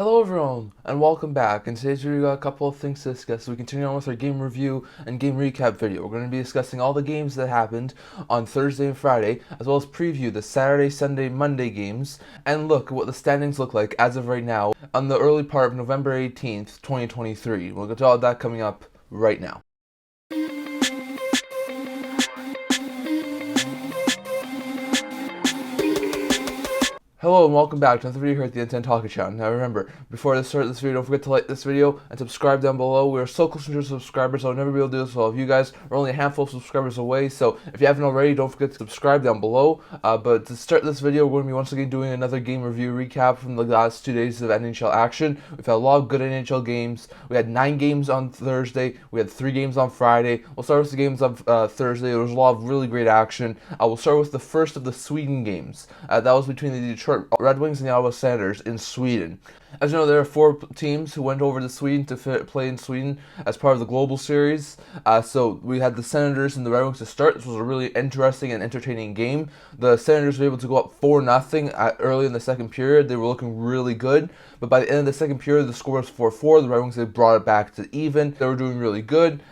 Hello everyone, and welcome back. In today's video, we got a couple of things to discuss. So we continue on with our game review and game recap video. We're going to be discussing all the games that happened on Thursday and Friday, as well as preview the Saturday, Sunday, Monday games, and look at what the standings look like as of right now on the early part of November 18th, 2023. We'll get to all of that coming up right now. Hello and welcome back to another video here at the Intent Talkie channel. Now remember, before I start this video, don't forget to like this video and subscribe down below. We are so close to 100 subscribers, I'll never be able to do this with all of you guys. We're only a handful of subscribers away, so if you haven't already, don't forget to subscribe down below. But to start this video, we're going to be once again doing another game review recap from the last 2 days of NHL action. We've had a lot of good NHL games. We had 9 games on Thursday. We had 3 games on Friday. We'll start with the games of Thursday. There was a lot of really great action. We'll start with the first of the Sweden games. That was between the Detroit Red Wings and the Ottawa Senators in Sweden. As you know, there are 4 teams who went over to Sweden to play in Sweden as part of the Global Series. So we had the Senators and the Red Wings to start. This was a really interesting and entertaining game. The Senators were able to go up 4-0 early in the second period. They were looking really good. But by the end of the second period, the score was 4-4. The Red Wings, they brought it back to even. They were doing really good.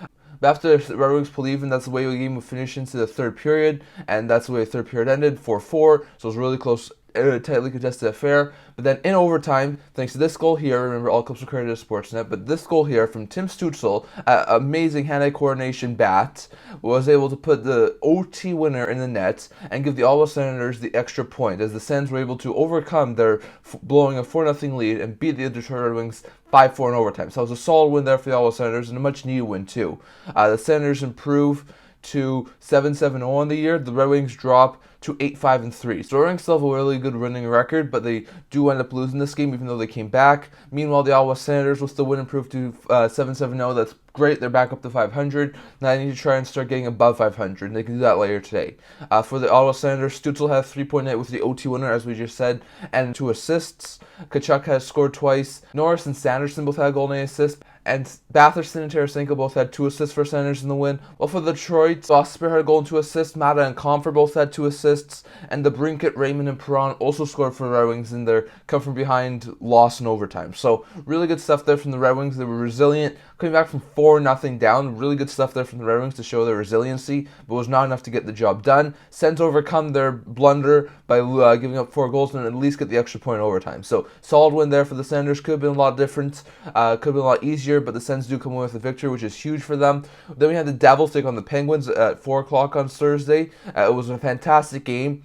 But after the Red Wings pulled even, that's the way the game would finish into the third period. And that's the way the third period ended, 4-4. So it was really close. Tightly contested affair, but then in overtime, thanks to this goal here, remember all clips are credited to Sportsnet, but this goal here from Tim Stützle, amazing hand-eye coordination bat, was able to put the OT winner in the net and give the Ottawa Senators the extra point, as the Sens were able to overcome their blowing a 4-0 lead and beat the Detroit Red Wings 5-4 in overtime. So it was a solid win there for the Ottawa Senators and a much-needed win too. The Senators improve to 7-7-0 on the year. The Red Wings drop to 8-5-3. So the Red Wings still have a really good winning record, but they do end up losing this game even though they came back. Meanwhile, the Ottawa Senators will still win, improve to 7-7-0. That's great. They're back up to 500. Now they need to try and start getting above 500, and they can do that later today. For the Ottawa Senators, Stützle has 3-point night with the OT winner, as we just said, and 2 assists. Tkachuk has scored twice. Norris and Sanderson both had a goal and assist. And Batherson and Tarasenko both had 2 assists for Senators in the win. While for Detroit, Osper had a goal and 2 assists. Mata and Comfer both had 2 assists. And the Brinkett, Raymond, and Perron also scored for the Red Wings in their come-from-behind loss in overtime. So really good stuff there from the Red Wings. They were resilient, coming back from 4-0 down. Really good stuff there from the Red Wings to show their resiliency, but was not enough to get the job done. Sens overcome their blunder by giving up 4 goals and at least get the extra point in overtime. So solid win there for the Senators. Could have been a lot different. Could have been a lot easier, but the Sens do come away with a victory, which is huge for them. Then we had the Devils take on the Penguins at 4 o'clock on Thursday. It was a fantastic game.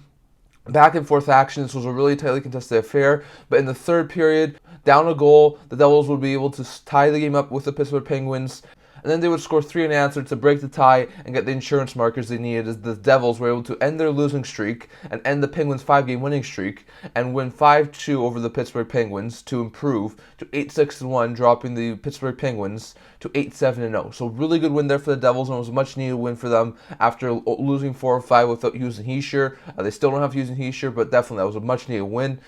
Back and forth action. This was a really tightly contested affair, but in the third period, down a goal, the Devils would be able to tie the game up with the Pittsburgh Penguins, and then they would score 3 unanswered to break the tie and get the insurance markers they needed, as the Devils were able to end their losing streak and end the Penguins' 5-game winning streak and win 5-2 over the Pittsburgh Penguins to improve to 8-6-1, dropping the Pittsburgh Penguins to 8-7-0. So really good win there for the Devils, and it was a much needed win for them after losing 4 or 5 without using Hischier. They still don't have using Hischier, but definitely that was a much needed win.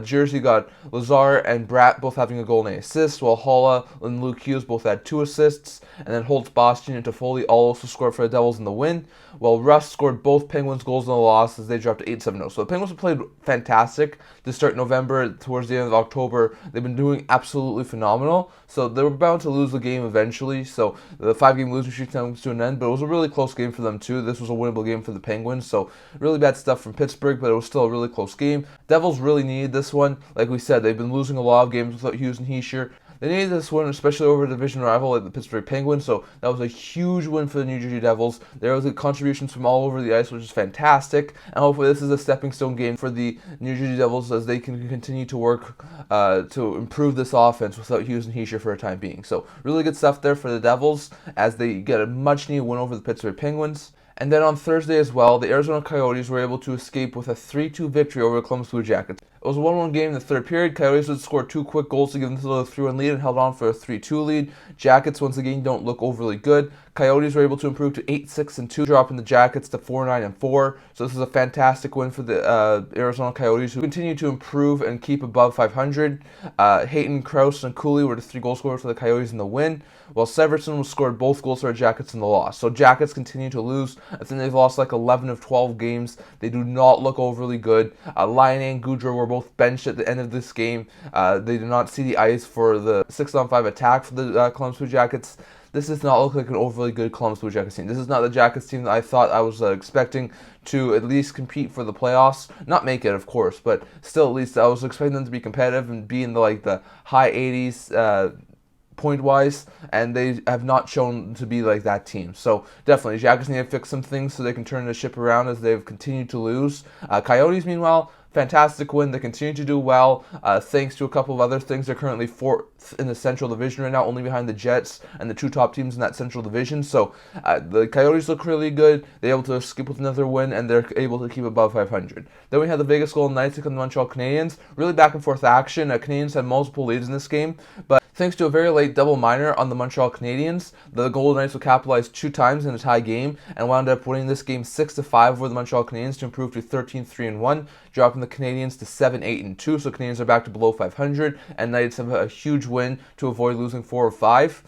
Jersey got Lazar and Bratt both having a goal and an assist, while Holla and Luke Hughes both had 2 assists. And then Holtz, Boston, and Toffoli all also scored for the Devils in the win, while Russ scored both Penguins goals in the loss as they dropped to 8-7-0. So the Penguins have played fantastic to start November. Towards the end of October, they've been doing absolutely phenomenal. So they were bound to lose the game eventually. So the 5-game losing streak comes to an end, but it was a really close game for them too. This was a winnable game for the Penguins. So really bad stuff from Pittsburgh, but it was still a really close game. Devils really needed this one. Like we said, they've been losing a lot of games without Hughes and Hischier. They needed this win, especially over a division rival like the Pittsburgh Penguins, so that was a huge win for the New Jersey Devils. There was contributions from all over the ice, which is fantastic, and hopefully this is a stepping stone game for the New Jersey Devils as they can continue to work to improve this offense without Hughes and Hischier for a time being. So really good stuff there for the Devils as they get a much-needed win over the Pittsburgh Penguins. And then on Thursday as well, the Arizona Coyotes were able to escape with a 3-2 victory over the Columbus Blue Jackets. It was a 1-1 game in the third period. Coyotes would score 2 quick goals to give them a 3-1 lead and held on for a 3-2 lead. Jackets, once again, don't look overly good. Coyotes were able to improve to 8-6-2, dropping the Jackets to 4-9-4. So this is a fantastic win for the Arizona Coyotes, who continue to improve and keep above 500. Hayton, Krause, and Cooley were the 3 goal scorers for the Coyotes in the win, while Severson scored both goals for the Jackets in the loss. So Jackets continue to lose. I think they've lost like 11 of 12 games. They do not look overly good. Laine and Goudreau were both benched at the end of this game. They did not see the ice for the 6-on-5 attack for the Columbus Blue Jackets. This does not look like an overly good Columbus Blue Jackets team. This is not the Jackets team that I thought I was expecting to at least compete for the playoffs. Not make it, of course, but still at least I was expecting them to be competitive and be in the high 80s point-wise, and they have not shown to be like that team. So definitely, Jackets need to fix some things so they can turn the ship around as they've continued to lose. Coyotes, meanwhile, fantastic win. They continue to do well thanks to a couple of other things. They're currently 4th in the Central Division right now, only behind the Jets and the 2 top teams in that Central Division. So the Coyotes look really good. They're able to skip with another win, and they're able to keep above 500. Then we had the Vegas Golden Knights against the Montreal Canadiens. Really back and forth action. Canadiens had multiple leads in this game, but thanks to a very late double minor on the Montreal Canadiens, the Golden Knights would capitalize 2 times in a tie game and wound up winning this game 6-5 over the Montreal Canadiens to improve to 13-3-1, dropping the Canadiens to 7-8-2. So Canadiens are back to below 500, and Knights have a huge win to avoid losing 4 of 5.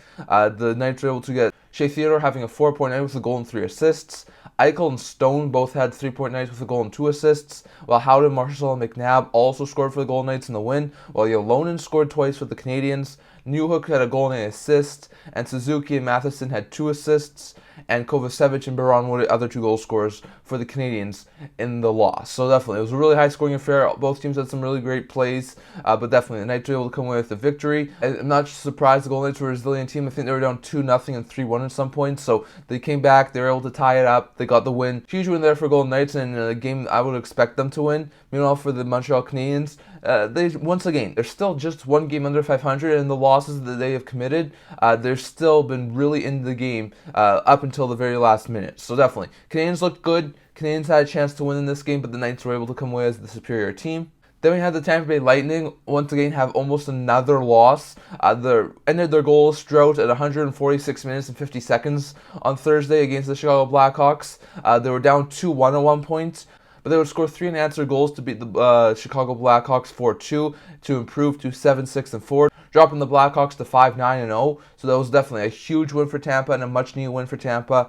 The Knights were able to get Shea Theodore having a 4-point night with a goal and 3 assists. Eichel and Stone both had 3-point nights with a goal and 2 assists, while Howden, Marshall, and McNabb also scored for the Golden Knights in the win, while Yolonen scored twice for the Canadiens. Newhook had a goal and an assist, and Suzuki and Matheson had 2 assists, and Kovacevic and Baron were the other 2 goal scorers for the Canadiens in the loss. So definitely, it was a really high-scoring affair. Both teams had some really great plays, but definitely the Knights were able to come away with the victory. I'm not surprised the Golden Knights were a resilient team. I think they were down 2-0 and 3-1 at some point, so they came back. They were able to tie it up. They got the win. Huge win there for Golden Knights, and a game I would expect them to win. Meanwhile, for the Montreal Canadiens, they're still just 1 game under 500, and the losses that they have committed, they've still been really in the game up until the very last minute. So definitely, Canadiens looked good. Canadiens had a chance to win in this game, but the Knights were able to come away as the superior team. Then we had the Tampa Bay Lightning once again have almost another loss. They ended their goals drought at 146 minutes and 50 seconds on Thursday against the Chicago Blackhawks. They were down 2-1 at one point, but they would score 3 unanswered goals to beat the Chicago Blackhawks 4-2 to improve to 7-6-4, dropping the Blackhawks to 5-9-0. So that was definitely a huge win for Tampa and a much-needed win for Tampa.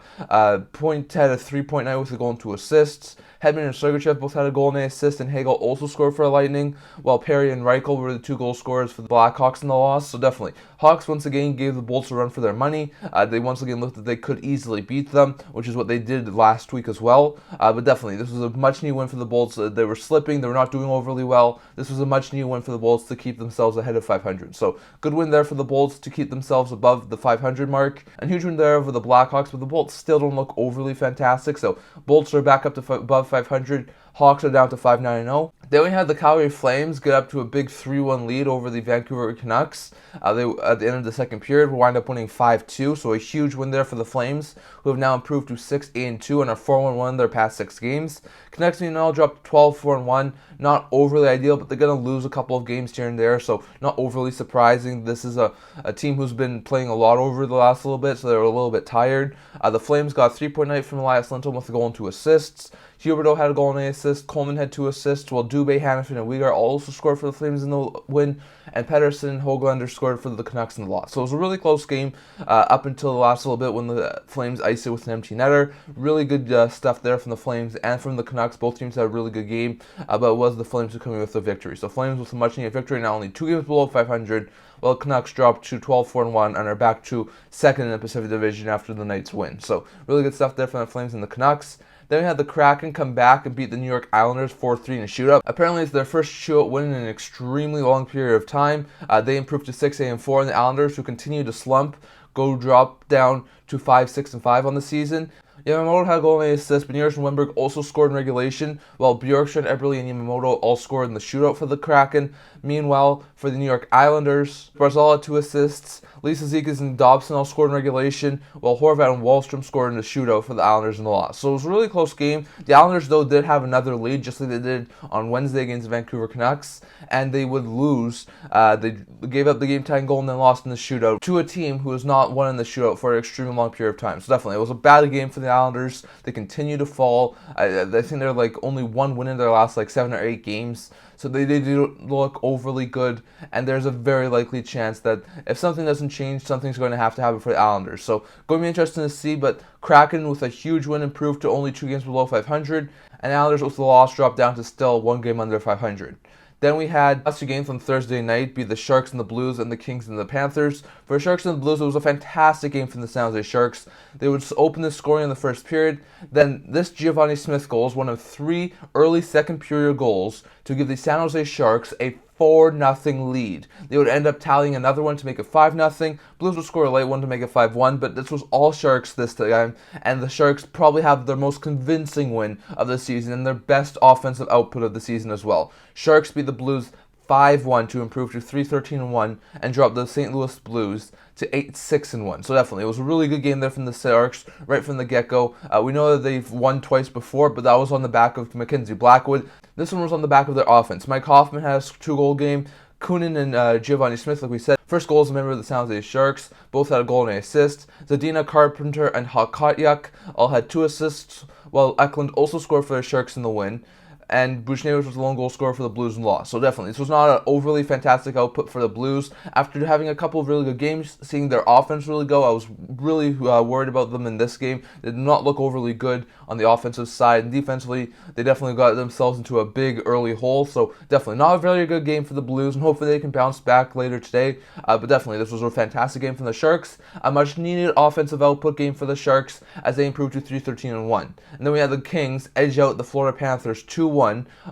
Point had a 3-point night with a goal and 2 assists. Hedman and Sergachev both had a goal and an assist, and Hagel also scored for the Lightning, while Perry and Reichel were the 2 goal scorers for the Blackhawks in the loss. So definitely, Hawks once again gave the Bolts a run for their money. They once again looked that they could easily beat them, which is what they did last week as well. But definitely, this was a much-needed win for the Bolts. They were slipping. They were not doing overly well. This was a much-needed win for the Bolts to keep themselves ahead of 500. So good win there for the Bolts to keep themselves above the 500 mark. And huge win there over the Blackhawks, but the Bolts still don't look overly fantastic. So Bolts are back up to above 500. Hawks are down to 5-9-0. Then we had the Calgary Flames get up to a big 3-1 lead over the Vancouver Canucks. They at the end of the second period will wind up winning 5-2, so a huge win there for the Flames, who have now improved to 6-2 and are 4-1 their past 6 games. Canucks meanwhile dropped 12-4-1, not overly ideal, but they're going to lose a couple of games here and there, so not overly surprising. This is a team who's been playing a lot over the last little bit, so they're a little bit tired. The Flames got a 3-point night from Elias Lindholm with a goal and 2 assists. Huberdeau had a goal and an assist. Coleman had 2 assists, while Dubé, Hannafin, and Weegar also scored for the Flames in the win. And Pettersson and Höglander scored for the Canucks in the loss. So it was a really close game up until the last little bit when the Flames iced it with an empty netter. Really good stuff there from the Flames and from the Canucks. Both teams had a really good game, but it was the Flames who came in with the victory. So Flames with a much-needed victory, now only 2 games below 500, while the Canucks dropped to 12-4-1 and are back to 2nd in the Pacific Division after the Knights win. So really good stuff there from the Flames and the Canucks. Then we had the Kraken come back and beat the New York Islanders 4-3 in a shootout. Apparently, it's their first shootout win in an extremely long period of time. They improved to 6-4, and the Islanders, who continue to slump, drop down to 5-6-5 on the season. Yamamoto had a goal and an assist, but Niers and Wimberg also scored in regulation, while Bjorkstrand, Eberle, and Yamamoto all scored in the shootout for the Kraken. Meanwhile, for the New York Islanders, Barzal had 2 assists, Lisa Zekas and Dobson all scored in regulation, while Horvat and Wallstrom scored in the shootout for the Islanders in the loss. So it was a really close game. The Islanders, though, did have another lead, just like they did on Wednesday against the Vancouver Canucks, and they would lose. They gave up the game-tying goal and then lost in the shootout to a team who has not won in the shootout for an extremely long period of time. So definitely, it was a bad game for the Islanders. They continue to fall. I think they're only 1 win in their last 7 or 8 games. So they do look overly good, and there's a very likely chance that if something doesn't change, something's going to happen for the Islanders. So going to be interesting to see, but Kraken with a huge win improved to only 2 games below 500, and Islanders with the loss dropped down to still 1 game under 500. Then we had last two games on Thursday night be the Sharks and the Blues and the Kings and the Panthers. For the Sharks and the Blues, it was a fantastic game from the San Jose Sharks. They would open the scoring in the first period. Then this Giovanni Smith goal is one of 3 early second period goals to give the San Jose Sharks a 4-0 lead. They would end up tallying another one to make it 5-0. Blues would score a late one to make it 5-1, but this was all Sharks this time, and the Sharks probably have their most convincing win of the season and their best offensive output of the season as well. Sharks beat the Blues 5-1 to improve to 3-13-1 and drop the St. Louis Blues to 8-6-1. So definitely, it was a really good game there from the Sharks right from the get-go. We know that they've won twice before, but that was on the back of Mackenzie Blackwood. This one was on the back of their offense. Mike Hoffman has a 2-goal game. Kunin and Giovanni Smith, like we said. First goal is a member of the San Jose Sharks. Both had a goal and an assist. Zadina Carpenter and Hakatyak all had 2 assists, while Eklund also scored for the Sharks in the win. And Buchnevich was the lone goal scorer for the Blues and lost. So definitely, this was not an overly fantastic output for the Blues. After having a couple of really good games, seeing their offense really go, I was really worried about them in this game. They did not look overly good on the offensive side. And defensively, they definitely got themselves into a big early hole. So definitely not a very good game for the Blues. And hopefully they can bounce back later today. But definitely, this was a fantastic game from the Sharks. A much needed offensive output game for the Sharks as they improved to 3-13-1. And then we had the Kings edge out the Florida Panthers 2-1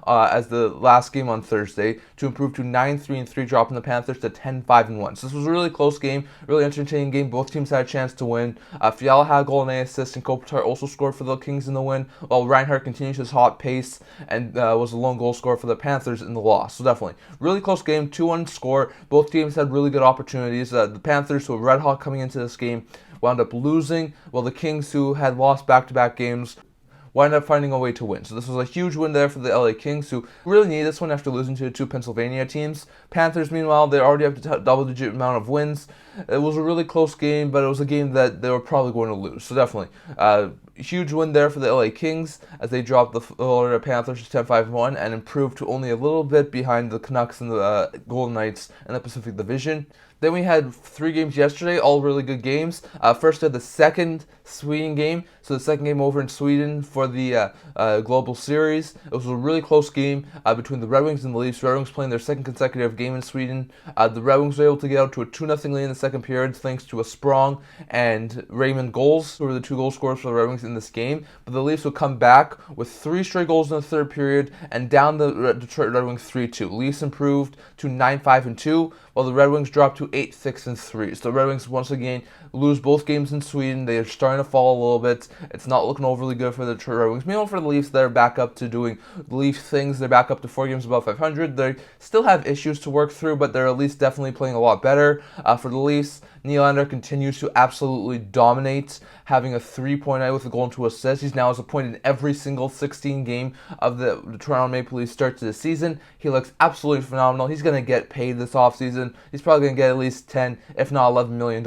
as the last game on Thursday to improve to 9-3-3, dropping the Panthers to 10-5-1. So this was a really close game, really entertaining game. Both teams had a chance to win. Fiala had a goal and an assist, and Kopitar also scored for the Kings in the win, while Reinhart continues his hot pace and was the lone goal scorer for the Panthers in the loss. So definitely, really close game, 2-1 score. Both teams had really good opportunities. The Panthers, who were red hot coming into this game, wound up losing, while the Kings, who had lost back-to-back games, wind up finding a way to win. So this was a huge win there for the LA Kings, who really needed this one after losing to the 2 Pennsylvania teams. Panthers, meanwhile, they already have a double-digit amount of wins. It was a really close game, but it was a game that they were probably going to lose. So definitely, huge win there for the LA Kings as they dropped the Florida Panthers to 10-5-1 and improved to only a little bit behind the Canucks and the Golden Knights in the Pacific Division. Then we had 3 games yesterday, all really good games. First, we had the second Sweden game, so the second game over in Sweden for the Global Series. It was a really close game between the Red Wings and the Leafs. Red Wings playing their second consecutive game in Sweden. The Red Wings were able to get out to a 2-0 lead in the second period thanks to a Sprong and Raymond goals, who were the 2 goal scorers for the Red Wings in this game. But the Leafs would come back with 3 straight goals in the third period and down the Detroit Red Wings 3-2. Leafs improved to 9-5-2, while the Red Wings dropped to 8-6-3. So the Red Wings once again lose both games in Sweden. They are starting to fall a little bit. It's not looking overly good for the Detroit Red Wings. Meanwhile, for the Leafs, they're back up to doing Leaf things. They're back up to 4 games above 500. They still have issues to work through, but they're at least definitely playing a lot better. For the Leafs, Nylander continues to absolutely dominate, having a 3-point night with a goal and 2 assists. He's now has a point in every single 16 game of the Toronto Maple Leafs start to the season. He looks absolutely phenomenal. He's going to get paid this offseason. He's probably going to get at least 10, if not $11 million,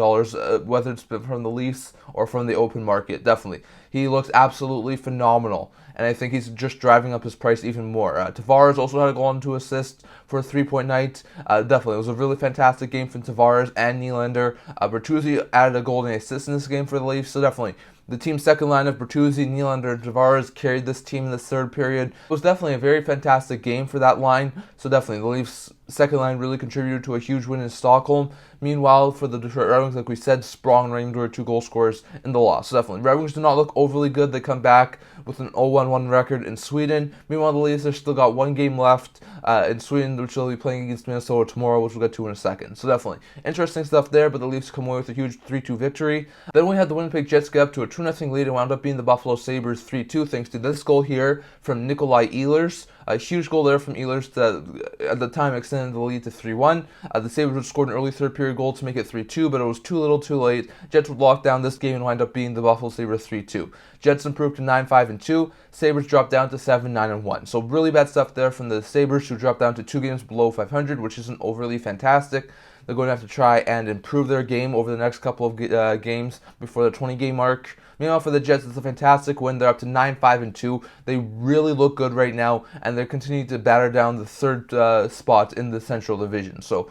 whether it's from the Leafs or from the open market. Definitely. He looks absolutely phenomenal, and I think he's just driving up his price even more. Tavares also had a goal and 2 assists for a 3-point night. Definitely, it was a really fantastic game from Tavares and Nylander. Bertuzzi added a goal and an assist in this game for the Leafs, so definitely the team's second line of Bertuzzi, Nylander, and Tavares carried this team in the third period. It was definitely a very fantastic game for that line, so definitely the Leafs' second line really contributed to a huge win in Stockholm. Meanwhile, for the Detroit Red Wings, like we said, Sprong and Raymond were 2 goal scorers in the loss. So definitely, Red Wings do not look overly good. They come back with an 0-1-1 record in Sweden. Meanwhile, the Leafs have still got 1 game left in Sweden, which they'll be playing against Minnesota tomorrow, which we'll get to in a second. So definitely, interesting stuff there, but the Leafs come away with a huge 3-2 victory. Then we had the Winnipeg Jets get up to a 2-0 lead and wound up being the Buffalo Sabres 3-2, thanks to this goal here from Nikolai Ehlers. A huge goal there from Ehlers that at the time extended the lead to 3-1. The Sabres would score an early third period goal to make it 3-2, but it was too little too late. Jets would lock down this game and wind up being the Buffalo Sabres 3-2. Jets improved to 9-5-2. Sabres dropped down to 7-9-1. So really bad stuff there from the Sabres, who dropped down to 2 games below 500, which isn't overly fantastic. They're going to have to try and improve their game over the next couple of games before the 20-game mark. Meanwhile, for the Jets, it's a fantastic win. They're up to 9-5-2. They really look good right now, and they're continuing to batter down the third spot in the Central Division. So,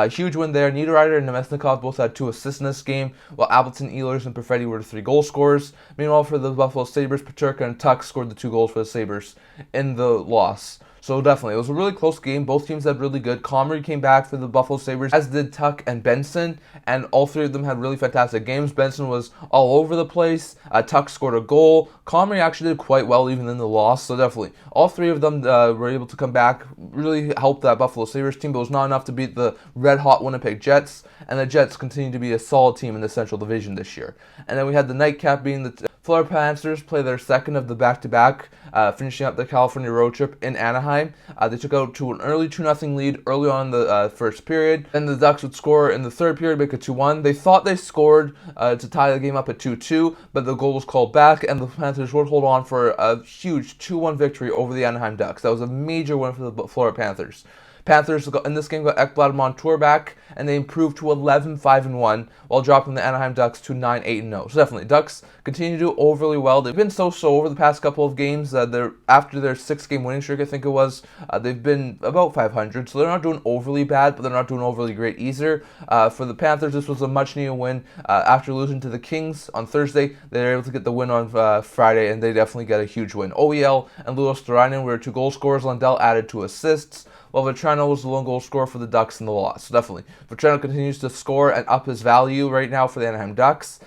huge win there. Niederreiter and Nemesnikov both had 2 assists in this game, while Appleton, Ehlers, and Perfetti were the 3 goal scorers. Meanwhile, for the Buffalo Sabres, Peterka and Tuck scored the 2 goals for the Sabres in the loss. So definitely, it was a really close game. Both teams had really good. Comrie came back for the Buffalo Sabres, as did Tuch and Benson, and all three of them had really fantastic games. Benson was all over the place. Tuch scored a goal. Comrie actually did quite well even in the loss. So definitely, all three of them were able to come back, really helped that Buffalo Sabres team, but it was not enough to beat the red-hot Winnipeg Jets, and the Jets continue to be a solid team in the Central Division this year. And then we had the nightcap being the Florida Panthers play their second of the back-to-back, finishing up the California road trip in Anaheim. They took out to an early 2-0 lead early on in the first period. Then the Ducks would score in the third period, make it 2-1. They thought they scored to tie the game up at 2-2, but the goal was called back, and the Panthers would hold on for a huge 2-1 victory over the Anaheim Ducks. That was a major win for the Florida Panthers. Panthers in this game got Ekblad and Montour back, and they improved to 11-5-1 while dropping the Anaheim Ducks to 9-8-0. So definitely, Ducks continue to do overly well. They've been so-so over the past couple of games. After their 6-game winning streak, I think it was, they've been about 500. So they're not doing overly bad, but they're not doing overly great either. For the Panthers, this was a much-needed win. After losing to the Kings on Thursday, they were able to get the win on Friday, and they definitely get a huge win. OEL and Louis Dorainen were 2 goal scorers. Lundell added 2 assists, while Vetrano was the lone goal scorer for the Ducks in the loss. So definitely, Vetrano continues to score and up his value right now for the Anaheim Ducks,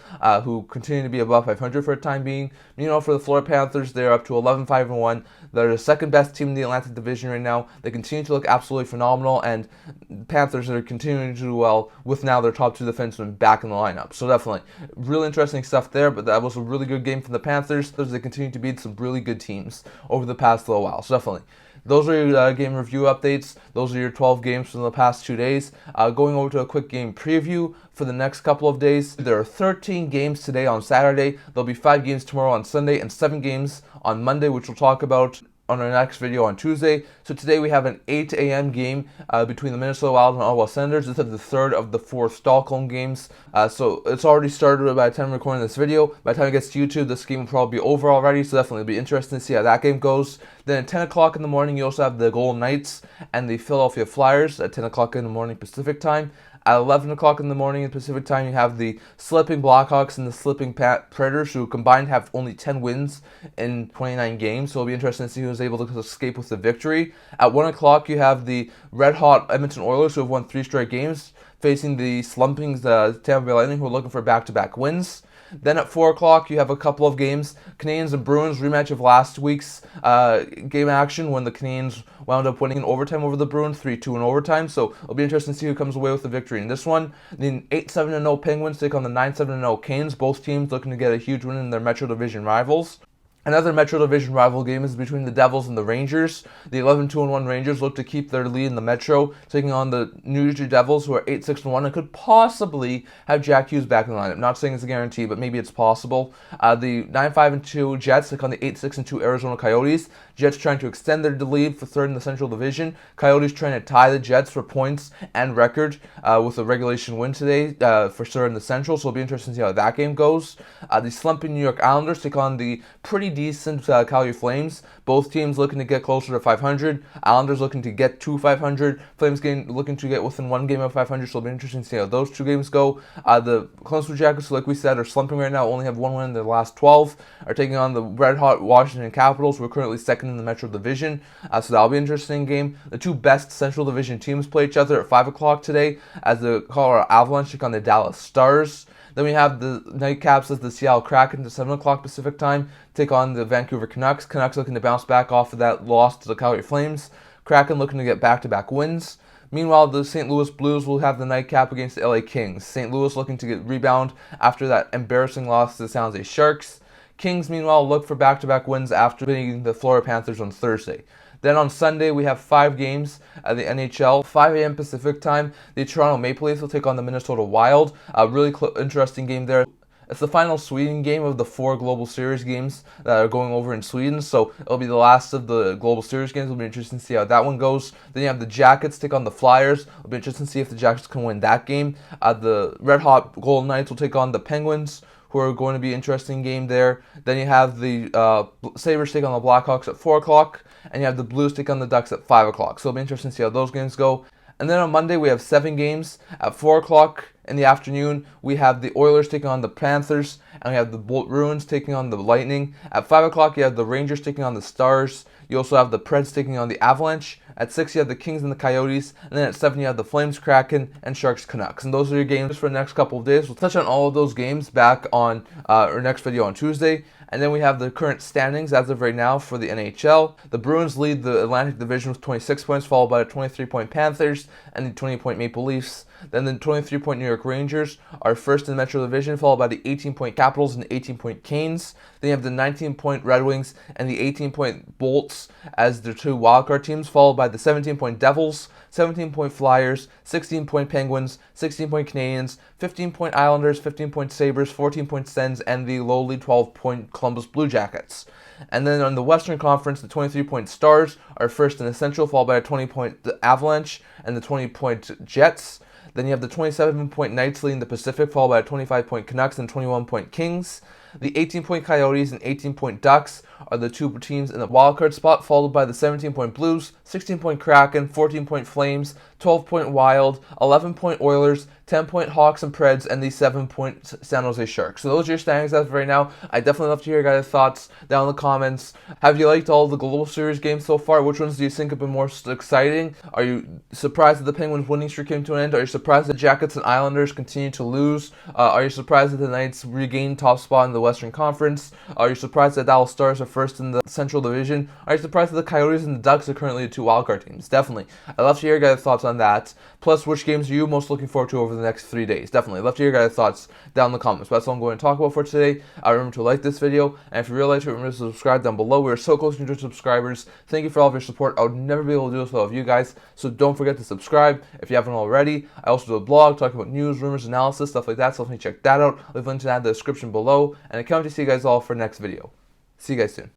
who continue to be above 500 for the time being. For the Florida Panthers, they're up to 11-5-1. They're the second best team in the Atlantic Division right now. They continue to look absolutely phenomenal, and Panthers are continuing to do well with now their top 2 defensemen back in the lineup. So definitely, really interesting stuff there, but that was a really good game for the Panthers as they continue to beat some really good teams over the past little while. So definitely, those are your game review updates. Those are your 12 games from the past 2 days. Going over to a quick game preview for the next couple of days. There are 13 games today on Saturday. There'll be 5 games tomorrow on Sunday and 7 games on Monday, which we'll talk about on our next video on Tuesday. So today we have an 8 a.m. game between the Minnesota Wild and Ottawa Senators. This is the third of the 4 Stockholm games. So it's already started by the time I'm recording this video. By the time it gets to YouTube, this game will probably be over already. So definitely it'll be interesting to see how that game goes. Then at 10 o'clock in the morning, you also have the Golden Knights and the Philadelphia Flyers at 10 o'clock in the morning Pacific time. At 11 o'clock in the morning in Pacific time, you have the slipping Blackhawks and the slipping Predators, who combined have only 10 wins in 29 games. So it'll be interesting to see who's able to escape with the victory. At 1 o'clock, you have the red-hot Edmonton Oilers, who have won 3 straight games, facing the slumping Tampa Bay Lightning, who are looking for back-to-back wins. Then at 4 o'clock, you have a couple of games. Canadiens and Bruins, rematch of last week's game action when the Canadiens wound up winning in overtime over the Bruins, 3-2 in overtime. So it'll be interesting to see who comes away with the victory in this one. The 8-7-0 Penguins take on the 9-7-0 Canes. Both teams looking to get a huge win in their Metro Division rivals. Another Metro Division rival game is between the Devils and the Rangers. The 11-2-1 Rangers look to keep their lead in the Metro, taking on the New Jersey Devils, who are 8-6-1 and could possibly have Jack Hughes back in the lineup. Not saying it's a guarantee, but maybe it's possible. The 9-5-2 Jets take on the 8-6-2 Arizona Coyotes. Jets trying to extend their lead for third in the Central Division. Coyotes trying to tie the Jets for points and record with a regulation win today for sure in the Central. So it'll be interesting to see how that game goes. The slumping New York Islanders take on the pretty decent Calgary Flames. Both teams looking to get closer to 500. Islanders looking to get to 500. Flames looking to get within 1 game of 500. So it'll be interesting to see how those 2 games go. The Columbus Blue Jackets, like we said, are slumping right now. Only have 1 win in their last 12. Are taking on the red-hot Washington Capitals, who are currently second in the Metro Division. So that'll be an interesting game. The 2 best Central Division teams play each other at 5 o'clock today, as the Colorado Avalanche take on the Dallas Stars. Then we have the Nightcaps as the Seattle Kraken at 7 o'clock Pacific time take on the Vancouver Canucks. Canucks looking to bounce back off of that loss to the Calgary Flames. Kraken looking to get back-to-back wins. Meanwhile, the St. Louis Blues will have the nightcap against the LA Kings. St. Louis looking to get rebound after that embarrassing loss to the San Jose Sharks. Kings, meanwhile, look for back-to-back wins after beating the Florida Panthers on Thursday. Then on Sunday, we have 5 games at the NHL. 5 a.m. Pacific time, the Toronto Maple Leafs will take on the Minnesota Wild. A really interesting game there. It's the final Sweden game of the 4 Global Series games that are going over in Sweden, so it'll be the last of the Global Series games. It'll be interesting to see how that one goes. Then you have the Jackets take on the Flyers. It'll be interesting to see if the Jackets can win that game. The Red Hot Golden Knights will take on the Penguins, who are going to be an interesting game there. Then you have the Sabres take on the Blackhawks at 4 o'clock, and you have the Blues take on the Ducks at 5 o'clock. So it'll be interesting to see how those games go. And then on Monday, we have 7 games. At 4 o'clock in the afternoon, we have the Oilers taking on the Panthers, and we have the Bruins taking on the Lightning. At 5 o'clock, you have the Rangers taking on the Stars. You also have the Preds taking on the Avalanche. At 6, you have the Kings and the Coyotes. And then at 7, you have the Flames, Kraken, and Sharks, Canucks. And those are your games for the next couple of days. We'll touch on all of those games back on our next video on Tuesday. And then we have the current standings as of right now for the NHL. The Bruins lead the Atlantic Division with 26 points, followed by the 23-point Panthers and the 20-point Maple Leafs. Then the 23-point New York Rangers are first in the Metro Division, followed by the 18-point Capitals and the 18-point Canes. Then you have the 19-point Red Wings and the 18-point Bolts as their 2 wildcard teams, followed by the 17-point Devils, 17-point Flyers, 16-point Penguins, 16-point Canadiens, 15-point Islanders, 15-point Sabres, 14-point Sens, and the lowly 12-point Columbus Blue Jackets. And then on the Western Conference, the 23-point Stars are first in the Central, followed by a 20-point Avalanche and the 20-point Jets. Then you have the 27-point Knights leading the Pacific, followed by a 25-point Canucks and 21-point Kings. The 18-point Coyotes and 18-point Ducks are the 2 teams in the wildcard spot, followed by the 17-point Blues, 16-point Kraken, 14-point Flames, 12-point Wild, 11-point Oilers, 10-point Hawks and Preds, and the 7-point San Jose Sharks. So those are your standings as of right now. I definitely love to hear your guys' thoughts down in the comments. Have you liked all the Global Series games so far? Which ones do you think have been more exciting? Are you surprised that the Penguins' winning streak came to an end? Are you surprised that Jackets and Islanders continue to lose? Are you surprised that the Knights regained top spot in the Western Conference? Are you surprised that Dallas Stars are first in the Central Division? Are you surprised that the Coyotes and the Ducks are currently the 2 wildcard teams? Definitely. I'd love to hear your guys' thoughts on that. Plus, which games are you most looking forward to over the next 3 days? Definitely. I'd love to hear your guys' thoughts down in the comments. But that's all I'm going to talk about for today. Remember to like this video, and if you really liked it, remember to subscribe down below. We are so close to 100 subscribers. Thank you for all of your support. I would never be able to do this without you guys, so don't forget to subscribe if you haven't already. I also do a blog talking about news, rumors, analysis, stuff like that, so definitely check that out. I'll leave a link to that in the description below, and I can't wait to see you guys all for the next video. See you guys soon.